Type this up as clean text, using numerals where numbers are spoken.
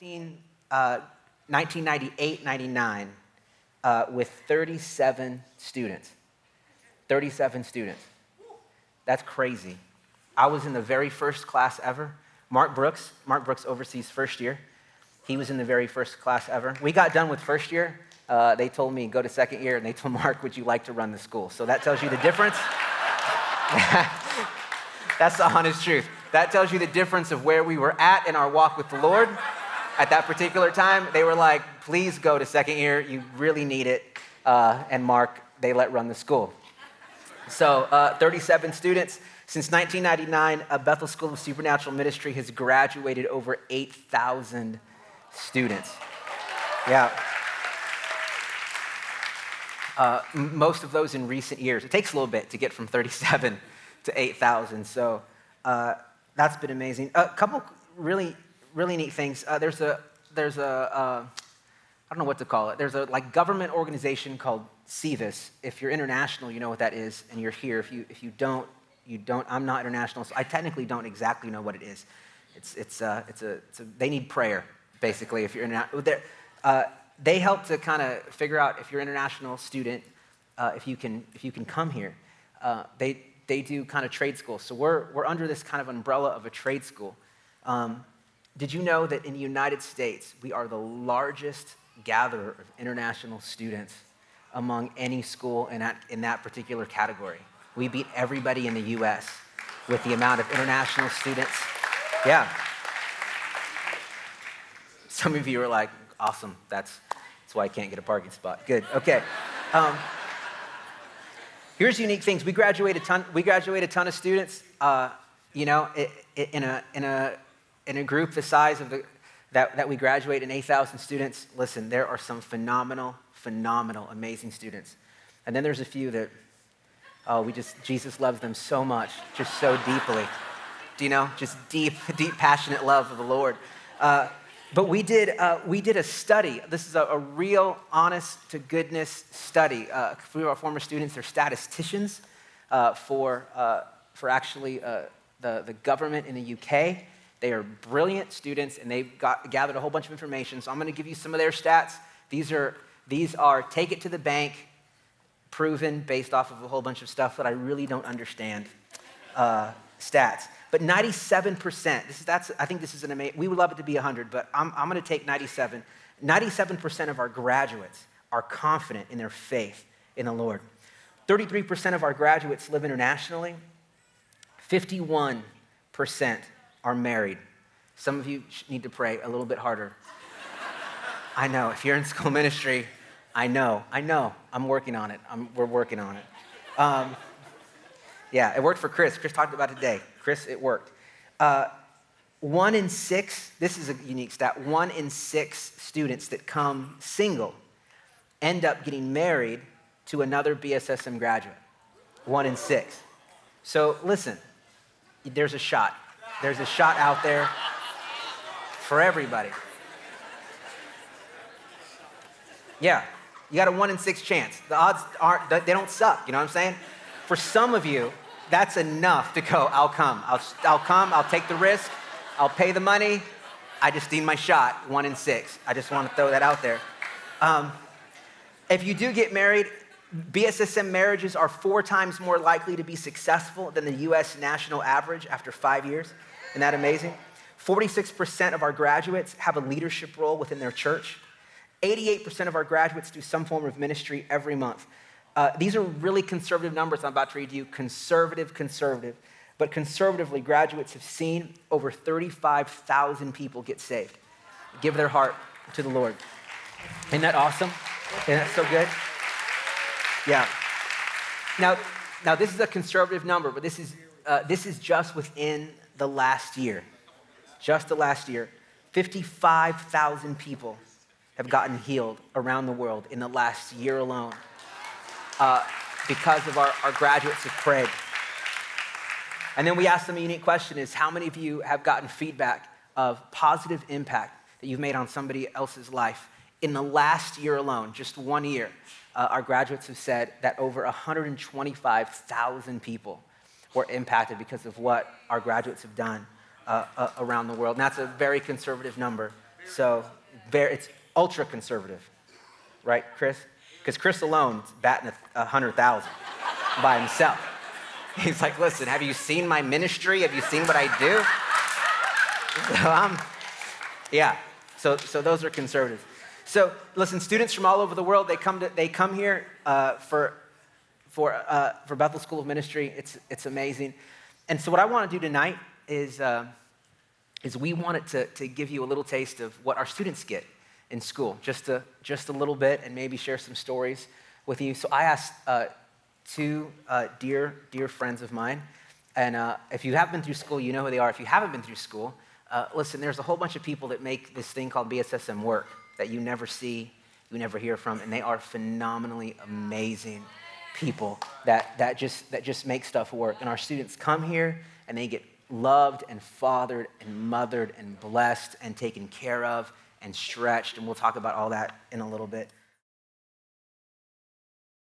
1998-99 with 37 students. 37 students. That's crazy. I was in the very first class ever. Mark Brooks oversees first year. He was in the very first class ever. We got done with first year. They told me, go to second year, and they told Mark, would you like to run the school? So that tells you the difference. That's the honest truth. That tells you the difference of where we were at in our walk with the Lord. At that particular time, they were like, please go to second year. You really need it. And Mark, they let run the school. So 37 students. Since 1999, Bethel School of Supernatural Ministry has graduated over 8,000 students. Yeah. Most of those in recent years. It takes a little bit to get from 37 to 8,000. So that's been amazing. A couple really neat things. There's a I don't know what to call it. There's a government organization called CVIS. If you're international, you know what that is, and you're here. If you don't, you don't. I'm not international, so I technically don't exactly know what it is. They need prayer, basically. If you're international, they help to kind of figure out if you're an international student, if you can come here. They do kind of trade schools. So we're under this kind of umbrella of a trade school. Did you know that in the United States, we are the largest gatherer of international students among any school in that particular category? We beat everybody in the U.S. with the amount of international students. Yeah. Some of you are like, awesome, that's why I can't get a parking spot. Good, okay. Here's unique things. We graduate a ton of students. In a group the size of that we graduate in 8,000 students. Listen, there are some phenomenal, amazing students, and then there's a few that Jesus loves them so much, just so deeply. Do you know? Just deep, passionate love of the Lord. But we did a study. This is a real, honest-to-goodness study. A few of our former students are statisticians for actually the government in the UK. They are brilliant students, and they've gathered a whole bunch of information. So I'm going to give you some of their stats. These are take it to the bank, proven based off of a whole bunch of stuff that I really don't understand. Stats. But 97%, I think this is an amazing, we would love it to be 100, but I'm going to take 97. 97% of our graduates are confident in their faith in the Lord. 33% of our graduates live internationally. 51% are married. Some of you need to pray a little bit harder. I know, if you're in school ministry, I know, I'm working on it. We're working on it. Yeah, it worked for Chris. Chris talked about it today. Chris, it worked. 1 in 6, this is a unique stat, 1 in 6 students that come single end up getting married to another BSSM graduate. 1 in 6. So listen, there's a shot. There's a shot out there for everybody. Yeah, you got a 1 in 6 chance. The odds they don't suck, you know what I'm saying? For some of you, that's enough to go, I'll come. I'll take the risk. I'll pay the money. I just need my shot, 1 in 6. I just want to throw that out there. If you do get married, BSSM marriages are 4 times more likely to be successful than the U.S. national average after 5 years. Isn't that amazing? 46% of our graduates have a leadership role within their church. 88% of our graduates do some form of ministry every month. These are really conservative numbers I'm about to read to you. Conservative. But conservatively, graduates have seen over 35,000 people get saved, give their heart to the Lord. Isn't that awesome? Isn't that so good? Yeah. Now this is a conservative number, but this is just within the last year. Just the last year. 55,000 people have gotten healed around the world in the last year alone. Because of our graduates have prayed. And then we asked them a unique question is, how many of you have gotten feedback of positive impact that you've made on somebody else's life? In the last year alone, just 1 year, our graduates have said that over 125,000 people were impacted because of what our graduates have done around the world. And that's a very conservative number. So it's ultra conservative, right, Chris? Because Chris alone's batting 100,000 by himself. He's like, listen, have you seen my ministry? Have you seen what I do? So those are conservatives. So listen, students from all over the world, they come here for Bethel School of Ministry. It's amazing. And so what I want to do tonight is we wanted to give you a little taste of what our students get in school, just a little bit, and maybe share some stories with you. So I asked two dear friends of mine, and if you have been through school, you know who they are. If you haven't been through school, listen, there's a whole bunch of people that make this thing called BSSM work that you never see, you never hear from, and they are phenomenally amazing people that just make stuff work. And our students come here and they get loved and fathered and mothered and blessed and taken care of and stretched, and we'll talk about all that in a little bit.